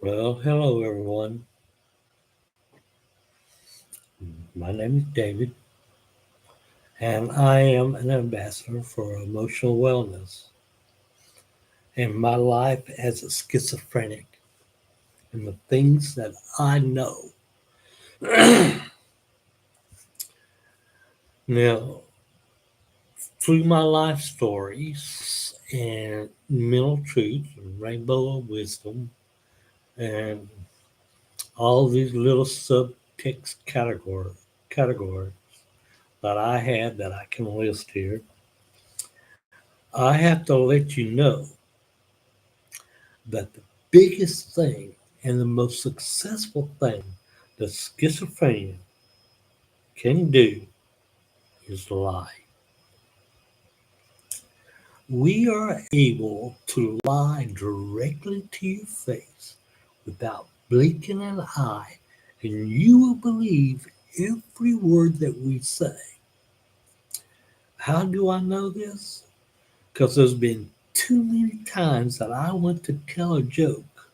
Well, hello everyone. My name is David, and I am an ambassador for emotional wellness. And my life as a schizophrenic and the things that I know. Now, through my life stories and mental truths and rainbow of wisdom and all these little subtext categories that I have that I can list here, I have to let you know that the biggest thing and the most successful thing that schizophrenia can do is lie. We are able to lie directly to your face without blinking an eye, and you will believe every word that we say. How do I know this? Because there's been too many times that I went to tell a joke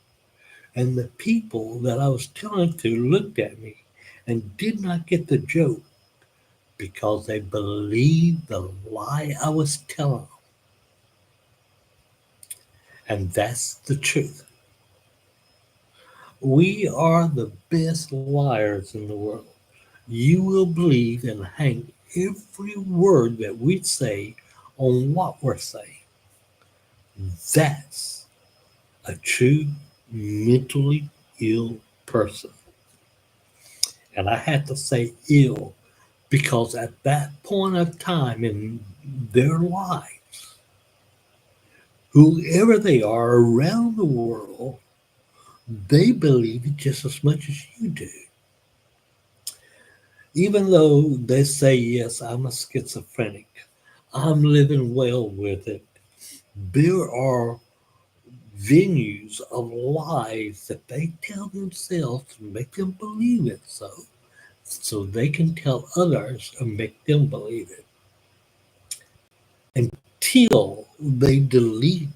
and the people that I was telling to looked at me and did not get the joke because they believed the lie I was telling them. And that's the truth. We are the best liars in the world. You will believe and hang every word that we say on what we're saying. That's a true mentally ill person. And I had to say ill because at that point of time in their lives, whoever they are around the world, they believe it just as much as you do. Even though they say, yes, I'm a schizophrenic, I'm living well with it, there are venues of lies that they tell themselves to make them believe it so they can tell others and make them believe it. Until they delete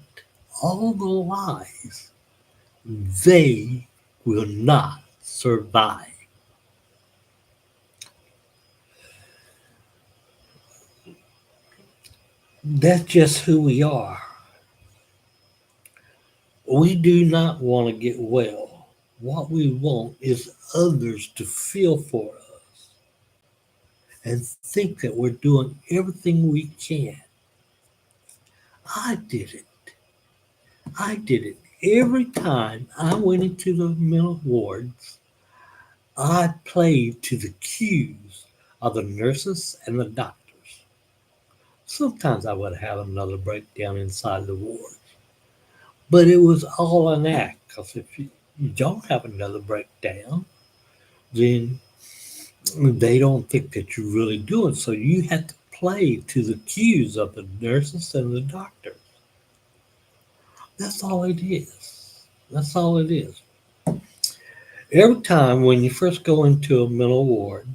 all the lies, they will not survive. That's just who we are. We do not want to get well. What we want is others to feel for us and think that we're doing everything we can. I did it. I did it. Every time I went into the mental wards, I played to the cues of the nurses and the doctors. Sometimes I would have another breakdown inside the ward, but it was all an act because if you don't have another breakdown, then they don't think that you're really doing. So you have to play to the cues of the nurses and the doctors. That's all it is. That's all it is. Every time when you first go into a mental ward,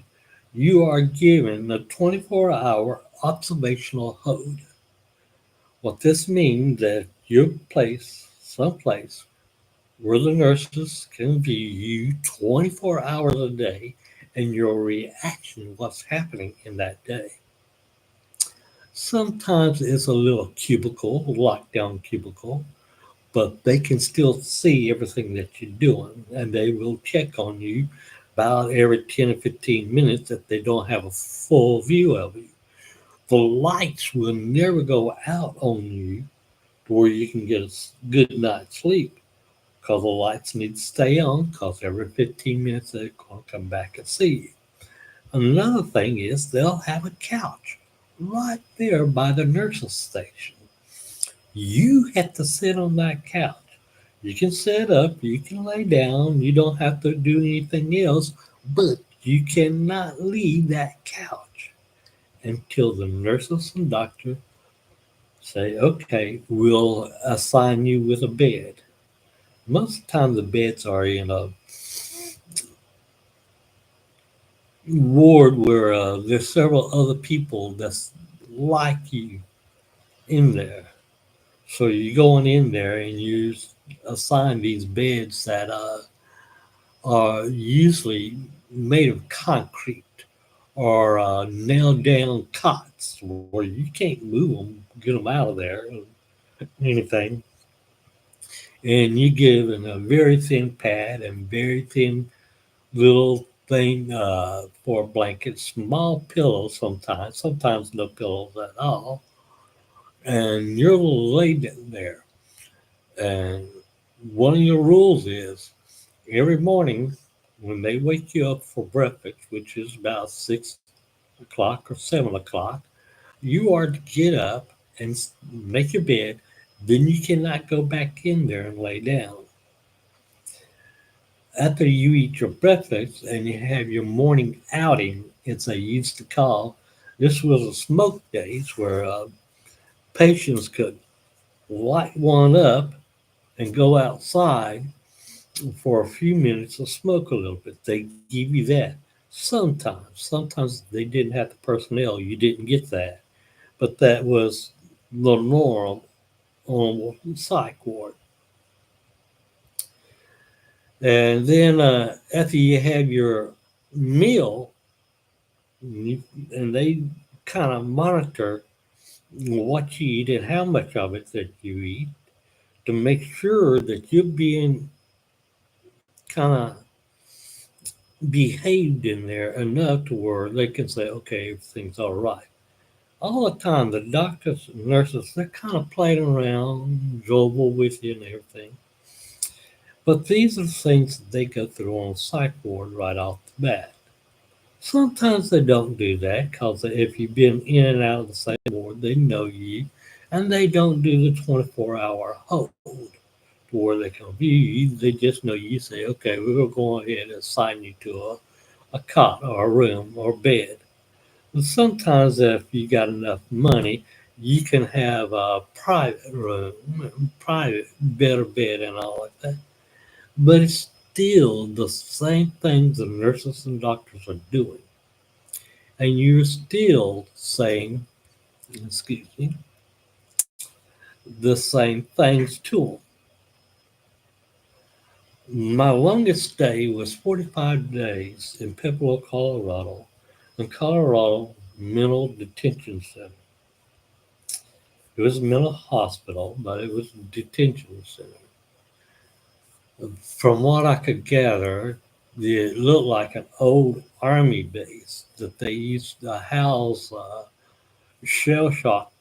you are given a 24-hour observational hold. What this means that you're placed someplace where the nurses can view you 24 hours a day and your reaction what's happening in that day. Sometimes it's a little cubicle, lockdown cubicle, but they can still see everything that you're doing and they will check on you about every 10 or 15 minutes if they don't have a full view of you. The lights will never go out on you to where you can get a good night's sleep because the lights need to stay on because every 15 minutes they're going to come back and see you. Another thing is they'll have a couch right there by the nurse's station. You have to sit on that couch. You can sit up, you can lay down, you don't have to do anything else, but you cannot leave that couch until the nurses and doctor say, okay, we'll assign you with a bed. Most of the time, the beds are in a ward where there's several other people that's like you in there. So you're going in there and you assign these beds that are usually made of concrete or nailed down cots where you can't move them, get them out of there, anything. And you give them a very thin pad and very thin little thing for blankets, small pillows sometimes no pillows at all. And you're laid there. And one of your rules is every morning when they wake you up for breakfast, which is about 6 o'clock or 7 o'clock, you are to get up and make your bed. Then you cannot go back in there and lay down. After you eat your breakfast and you have your morning outing, as they used to call, this was a smoke days where patients could light one up and go outside for a few minutes to smoke a little bit. They give you that. Sometimes they didn't have the personnel. You didn't get that, but that was the norm on psych ward. And then after you have your meal, and they kind of monitor what you eat and how much of it that you eat to make sure that you're being kind of behaved in there enough to where they can say, okay, everything's all right. All the time, the doctors and nurses, they're kind of playing around, jovial with you and everything. But these are the things that they go through on psych ward right off the bat. Sometimes they don't do that because if you've been in and out of the same ward, they know you, and they don't do the 24-hour hold to where they can view you. They just know you say, okay, we're going to go ahead and assign you to a cot or a room or bed. But sometimes if you got enough money, you can have a private room, private better bed and all like that. But it's still the same things the nurses and doctors are doing. And you're still saying, excuse me, the same things to them. My longest stay was 45 days in Pueblo, Colorado, in Colorado Mental Detention Center. It was a mental hospital, but it was a detention center. From what I could gather, it looked like an old army base that they used to house shell shock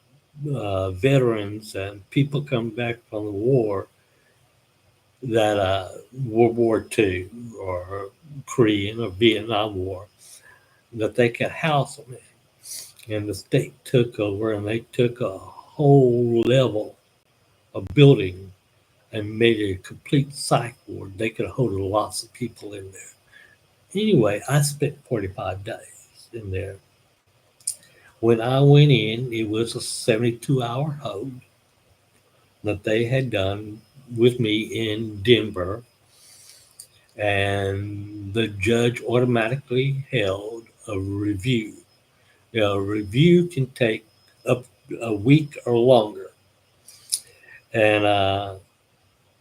veterans and people come back from the war that World War II or Korean or Vietnam War that they could house them in. And the state took over and they took a whole level of building and made it a complete psych ward. They could hold lots of people in there. Anyway, I spent 45 days in there. When I went in, it was a 72-hour hold that they had done with me in Denver, and the judge automatically held a review. A review can take up a week or longer. And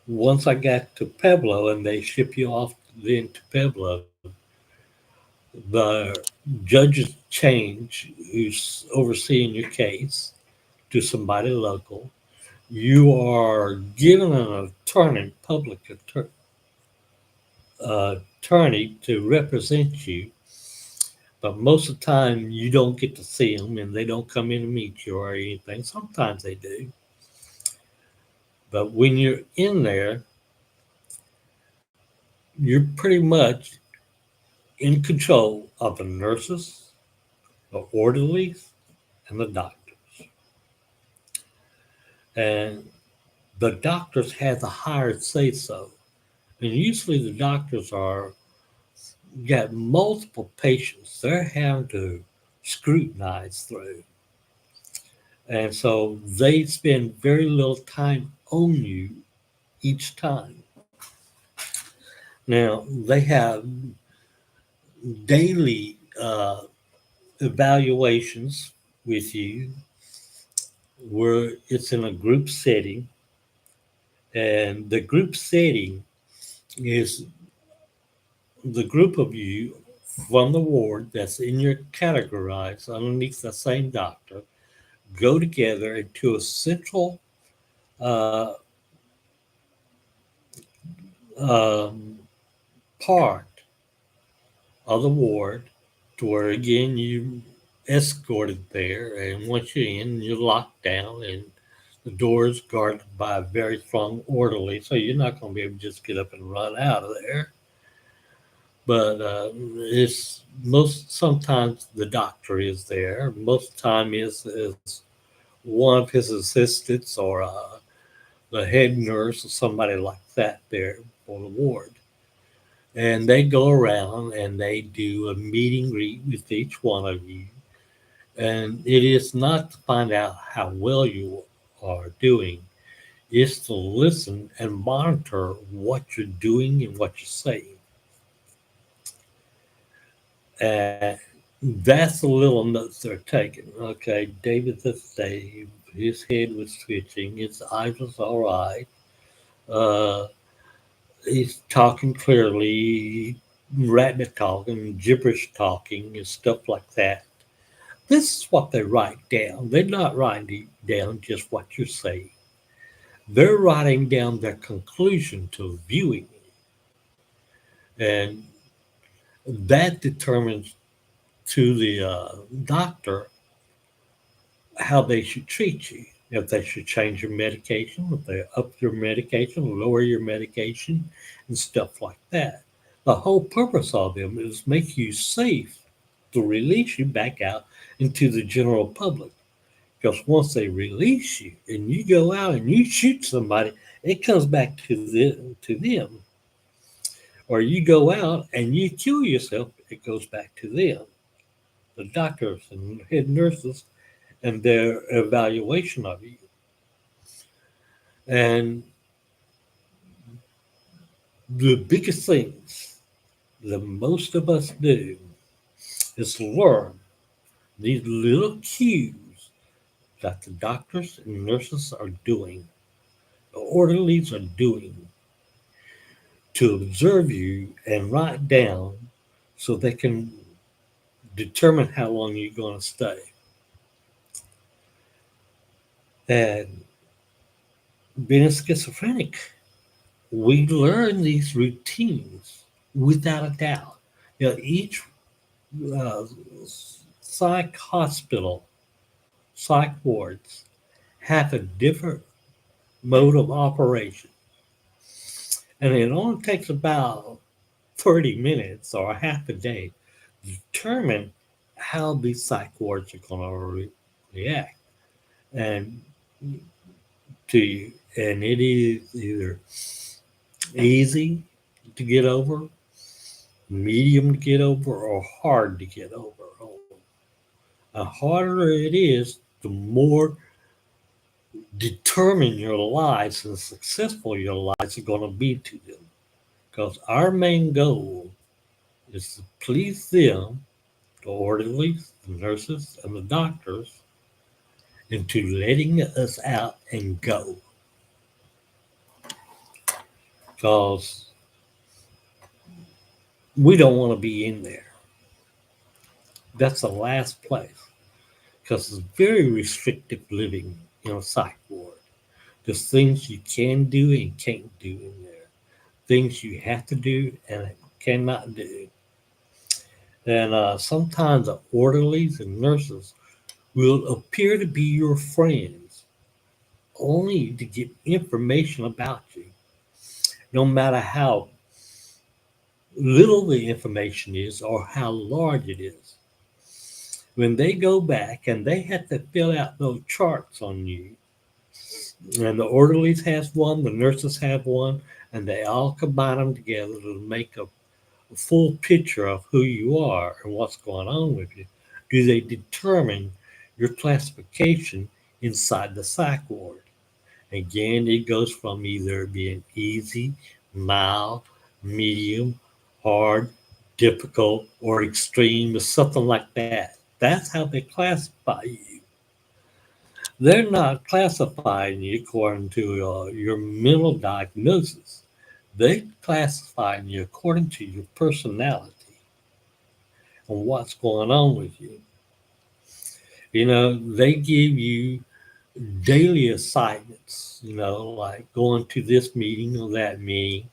once I got to Pueblo and they ship you off then to Pueblo, the judges change who's overseeing your case to somebody local. You are given an attorney, attorney to represent you, but most of the time you don't get to see them and they don't come in to meet you or anything. Sometimes they do. But when you're in there, you're pretty much in control of the nurses, the orderlies, and the doctors. And the doctors have the higher say so. And usually the doctors are got multiple patients they're having to scrutinize through. And so they spend very little time on you each time. Now they have daily evaluations with you where it's in a group setting, and the group setting is the group of you from the ward that's in your categorized underneath the same doctor go together into a central uh, um, part of the ward to where again you escorted there, and once you're in you're locked down and the door is guarded by a very strong orderly, so you're not going to be able to just get up and run out of there. But it's most sometimes the doctor is there. Most time is one of his assistants or the head nurse or somebody like that there for the ward. And they go around and they do a meet and greet with each one of you. And it is not to find out how well you are doing, it's to listen and monitor what you're doing and what you're saying. And that's the little notes they're taking. Okay, David this Dave, his head was twitching, his eyes was all right. Uh, he's talking clearly, rabbit talking, gibberish talking, and stuff like that. This is what they write down. They're not writing down just what you're saying. They're writing down their conclusion to viewing it. And that determines to the doctor how they should treat you. If they should change your medication, if they up your medication, lower your medication, and stuff like that. The whole purpose of them is make you safe to release you back out into the general public. Because once they release you and you go out and you shoot somebody, it comes back to them. Or you go out and you kill yourself, it goes back to them. The doctors and head nurses and their evaluation of you. And the biggest things that most of us do is learn these little cues that the doctors and nurses are doing, the orderlies are doing to observe you and write down so they can determine how long you're going to stay. And being a schizophrenic, we learn these routines without a doubt. Each uh, psych hospital, psych wards have a different mode of operation. And it only takes about 30 minutes or half a day to determine how these psych wards are going to react and to you. And it is either easy to get over, medium to get over, or hard to get over. The harder it is, the more determined your lives and successful your lives are going to be to them. Because our main goal is to please them, the orderlies, the nurses, and the doctors, into letting us out and go. Because we don't want to be in there. That's the last place. Because it's very restrictive living in a psych ward. There's things you can do and can't do in there. Things you have to do and cannot do. And sometimes the orderlies and nurses will appear to be your friends only to get information about you, no matter how little the information is or how large it is. When they go back and they have to fill out those charts on you, and the orderlies has one, the nurses have one, and they all combine them together to make a full picture of who you are and what's going on with you. Do they determine your classification inside the psych ward? Again, it goes from either being easy, mild, medium, hard, difficult, or extreme, or something like that. That's how they classify you. They're not classifying you according to your mental diagnosis. They classifying you according to your personality and what's going on with you. They give you daily assignments, like going to this meeting or that meeting.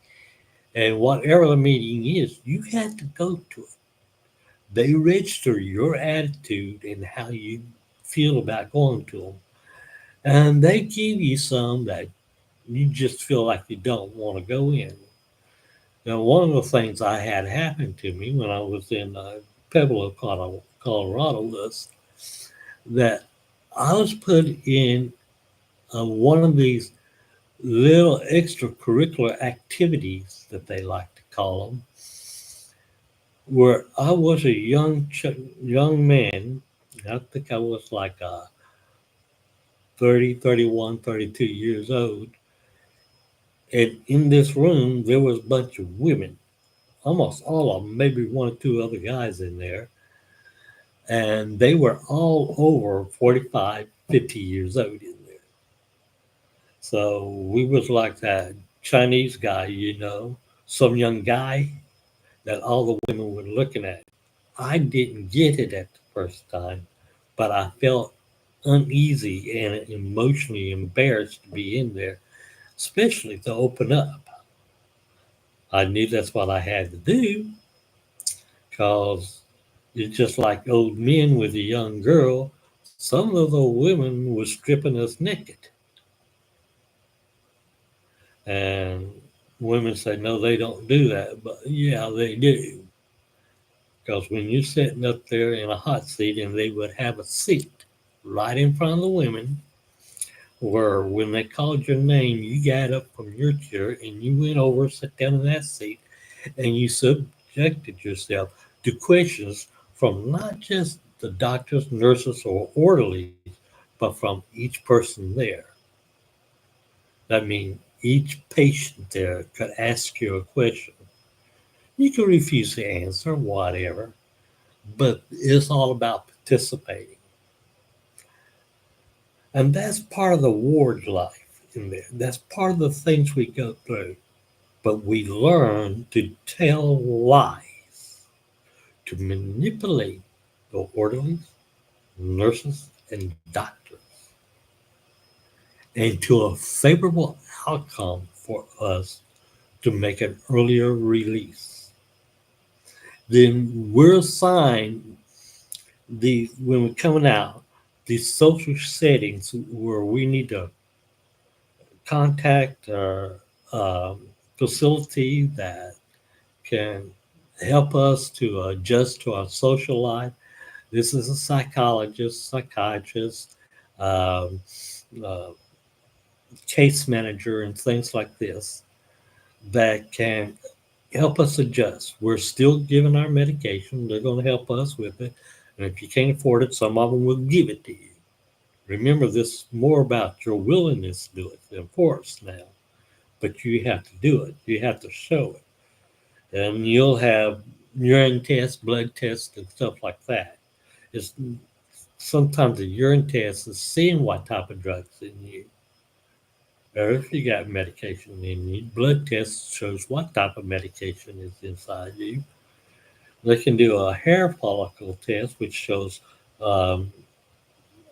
And whatever the meeting is, you have to go to it. They register your attitude and how you feel about going to them. And they give you some that you just feel like you don't want to go in. Now, one of the things I had happen to me when I was in Pueblo, Colorado, was that I was put in one of these little extracurricular activities that they like to call them, where I was a young man. I think I was like 30, 31, 32 years old. And in this room, there was a bunch of women, almost all of them, maybe one or two other guys in there. And they were all over 45, 50 years old in there. So we was like that Chinese guy, some young guy that all the women were looking at. I didn't get it at the first time, but I felt uneasy and emotionally embarrassed to be in there, especially to open up. I knew that's what I had to do because it's just like old men with a young girl. Some of the women were stripping us naked. And women say, no, they don't do that. But yeah, they do. Because when you're sitting up there in a hot seat and they would have a seat right in front of the women, where when they called your name, you got up from your chair and you went over, sat down in that seat, and you subjected yourself to questions from not just the doctors, nurses, or orderlies, but from each person there. That means each patient there could ask you a question. You can refuse to answer, whatever, but it's all about participating. And that's part of the ward life in there. That's part of the things we go through. But we learn to tell lies, to manipulate the orderlies, nurses, and doctors into a favorable outcome for us to make an earlier release. Then we're assigned when we're coming out, these social settings where we need to contact our facility that can help us to adjust to our social life. This is a psychologist, psychiatrist, um, uh, case manager, and things like this that can help us adjust. We're still giving our medication. They're going to help us with it. And if you can't afford it, some of them will give it to you. Remember, this is more about your willingness to do it than force now. But you have to do it. You have to show it. And you'll have urine tests, blood tests, and stuff like that. It's sometimes the urine test is seeing what type of drugs in you. Or if you got medication in you, blood test shows what type of medication is inside you. They can do a hair follicle test, which shows um,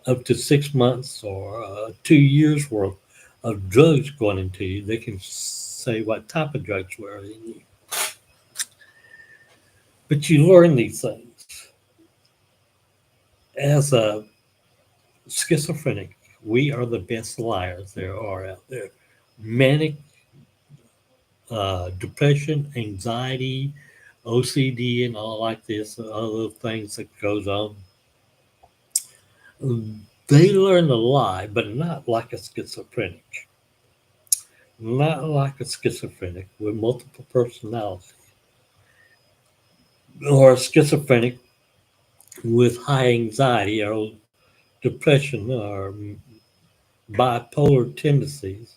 up to 6 months or 2 years worth of drugs going into you. They can say what type of drugs were in you. But you learn these things. As a schizophrenic, we are the best liars there are out there. Manic, depression, anxiety, OCD, and all like this, other things that goes on. They learn to lie, but not like a schizophrenic. Not like a schizophrenic with multiple personalities, or a schizophrenic with high anxiety or depression or bipolar tendencies.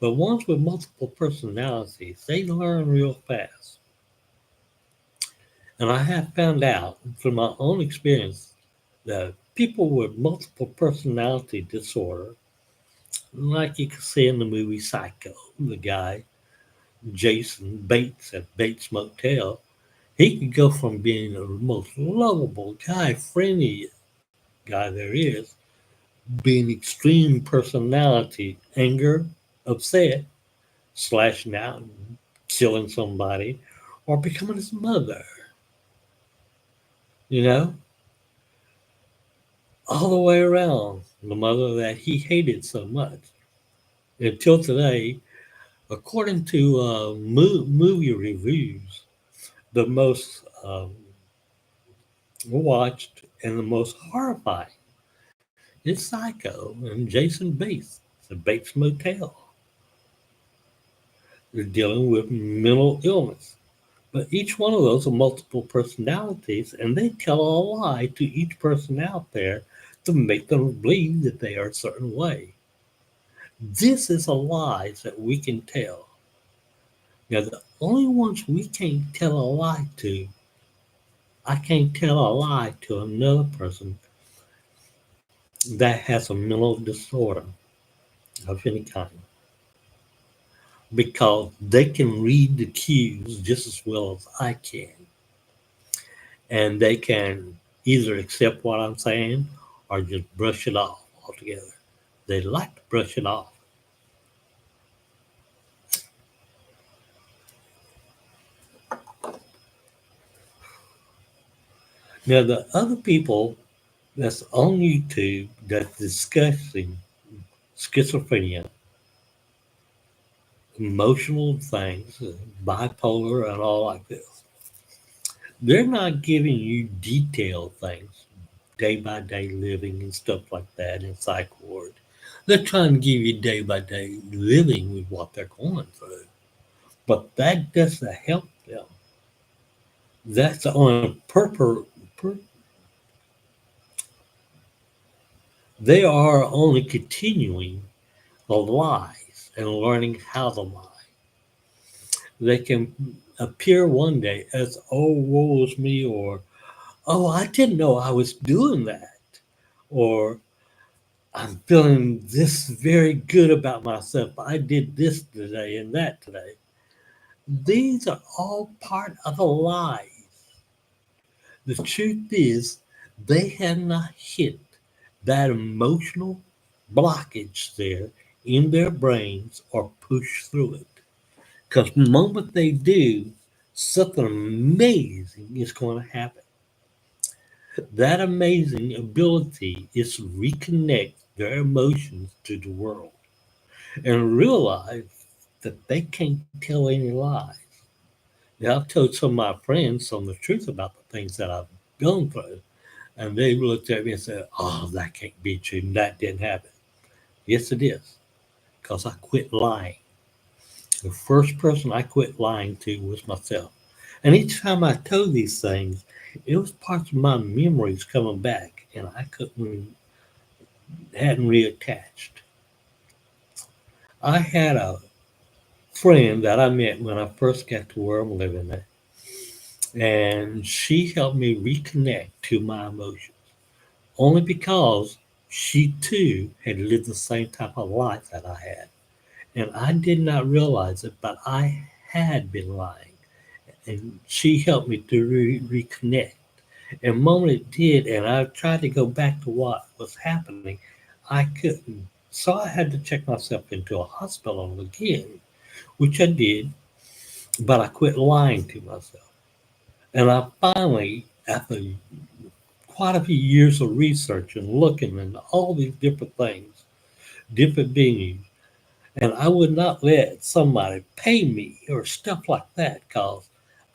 But ones with multiple personalities, they learn real fast. And I have found out from my own experience that People with multiple personality disorder, like you can see in the movie Psycho, the guy, Jason Bates at Bates Motel, he could go from being the most lovable guy, friendly guy there is, being extreme personality, anger, upset, slashing out and killing somebody, or becoming his mother, you know, all the way around. The mother that he hated so much. Until today, according to movie reviews, the most watched and the most horrifying is Psycho and Jason Bates, the Bates Motel. They're dealing with mental illness. But each one of those are multiple personalities, and they tell a lie to each person out there to make them believe that they are a certain way. This is a lie that we can tell. Now, the only ones we can't tell a lie to, I can't tell a lie to another person that has a mental disorder of any kind because they can read the cues just as well as I can. And they can either accept what I'm saying or just brush it off altogether. They like to brush it off. Now, the other people that's on YouTube that's discussing schizophrenia, emotional things, bipolar, and all like this, they're not giving you detailed things, day by day living and stuff like that in psych ward. They're trying to give you day by day living with what they're going through. But that doesn't help them. That's on they are only continuing the lies and learning how to lie. They can appear one day as, oh, woe is me, or, oh, I didn't know I was doing that, or I'm feeling this very good about myself. I did this today and that today. These are all part of a lie. The truth is, they have not hit that emotional blockage there in their brains or push through it. Because the moment they do, something amazing is going to happen. That amazing ability is to reconnect their emotions to the world and realize that they can't tell any lies. Now, I've told some of my friends some of the truth about the things that I've gone through, and they looked at me and said, oh, that can't be true. That didn't happen. Yes, it is, because I quit lying. The first person I quit lying to was myself. And each time I told these things, it was parts of my memories coming back, and I hadn't reattached. I had a friend that I met when I first got to where I'm living at, and she helped me reconnect to my emotions, only because she too had lived the same type of life that I had. And I did not realize it, but I had been lying. And she helped me to reconnect. And the moment it did, and I tried to go back to what was happening, I couldn't. So I had to check myself into a hospital again, which I did, but I quit lying to myself. And I finally, after quite a few years of research and looking into all these different things, different beings, and I would not let somebody pay me or stuff like that because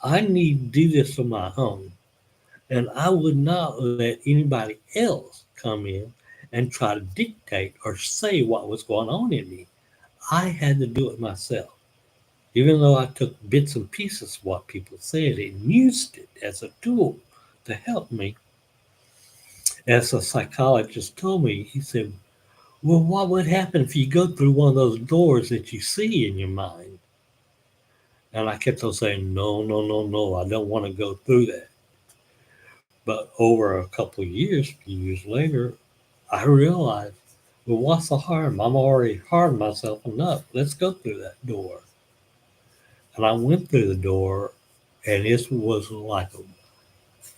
I need to do this on my own. And I would not let anybody else come in and try to dictate or say what was going on in me. I had to do it myself. Even though I took bits and pieces of what people said and used it as a tool to help me, as a psychologist told me, he said, well, what would happen if you go through one of those doors that you see in your mind? And I kept on saying, no, no, no, no, I don't want to go through that. But over a couple of years, a few years later, I realized, well, what's the harm? I'm already harmed myself enough. Let's go through that door. And I went through the door, and it was like a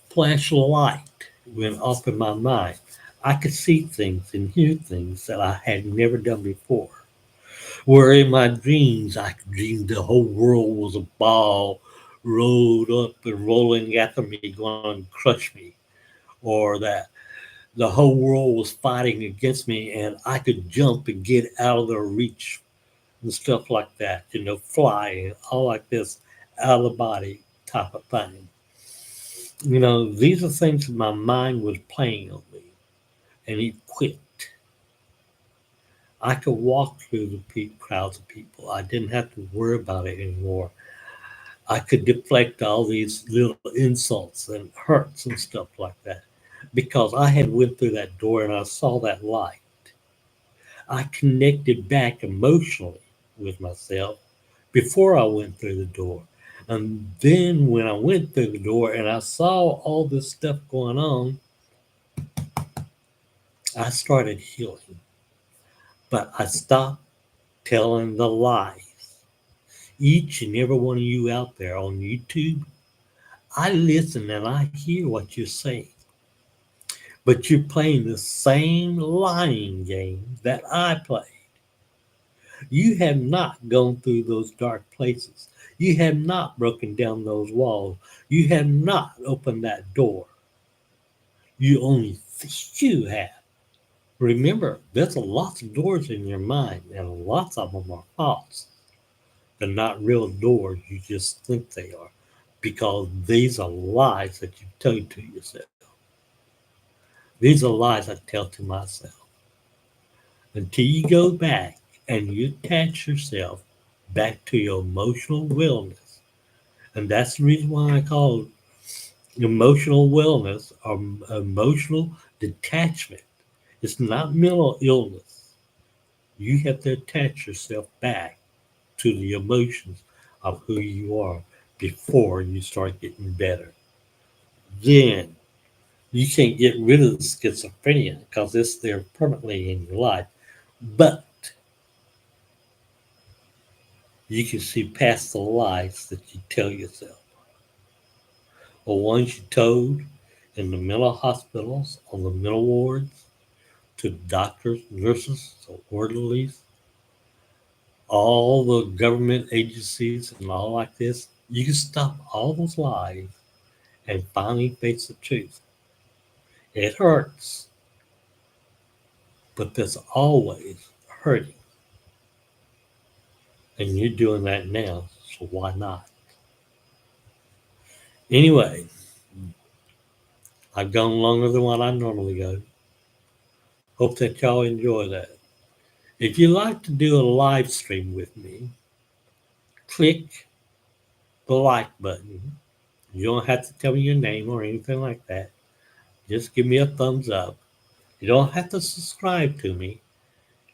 flash of light went off in my mind. I could see things and hear things that I had never done before. Where in my dreams, I dreamed the whole world was a ball rolled up and rolling after me, going to crush me, or that the whole world was fighting against me and I could jump and get out of their reach and stuff like that, fly and all like this out of the body type of thing. These are things that my mind was playing on me and it quit. I could walk through the crowds of people. I didn't have to worry about it anymore. I could deflect all these little insults and hurts and stuff like that because I had went through that door and I saw that light. I connected back emotionally with myself before I went through the door. And then when I went through the door and I saw all this stuff going on, I started healing. But I stopped telling the lies. Each and every one of you out there on YouTube, I listen and I hear what you're saying. But you're playing the same lying game that I play. You have not gone through those dark places. You have not broken down those walls. You have not opened that door. You only think you have. Remember, there's a lots of doors in your mind, and lots of them are false. They're not real doors. You just think they are, because these are lies that you tell to yourself. These are lies I tell to myself. Until you go back and you attach yourself back to your emotional wellness. And that's the reason why I call it emotional wellness or emotional detachment. It's not mental illness. You have to attach yourself back to the emotions of who you are before you start getting better. Then you can't get rid of the schizophrenia because it's there permanently in your life. But you can see past the lies that you tell yourself, or ones you told in the mental hospitals, on the mental wards, to doctors, nurses, orderlies, all the government agencies, and all like this. You can stop all those lies and finally face the truth. It hurts, but there's always hurting. And you're doing that now, so why not? Anyway, I've gone longer than what I normally go. Hope that y'all enjoy that. If you'd like to do a live stream with me, click the like button. You don't have to tell me your name or anything like that. Just give me a thumbs up. You don't have to subscribe to me,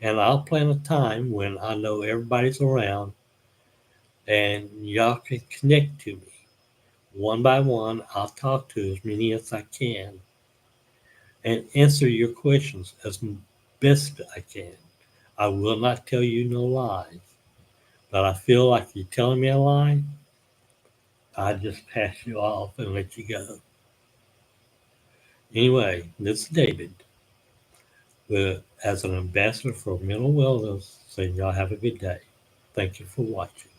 and I'll plan a time when I know everybody's around and y'all can connect to me. One by one, I'll talk to as many as I can and answer your questions as best I can. I will not tell you no lies, but I feel like you're telling me a lie, I just pass you off and let you go. Anyway, this is David, as an ambassador for mental wellness, saying y'all have a good day. Thank you for watching.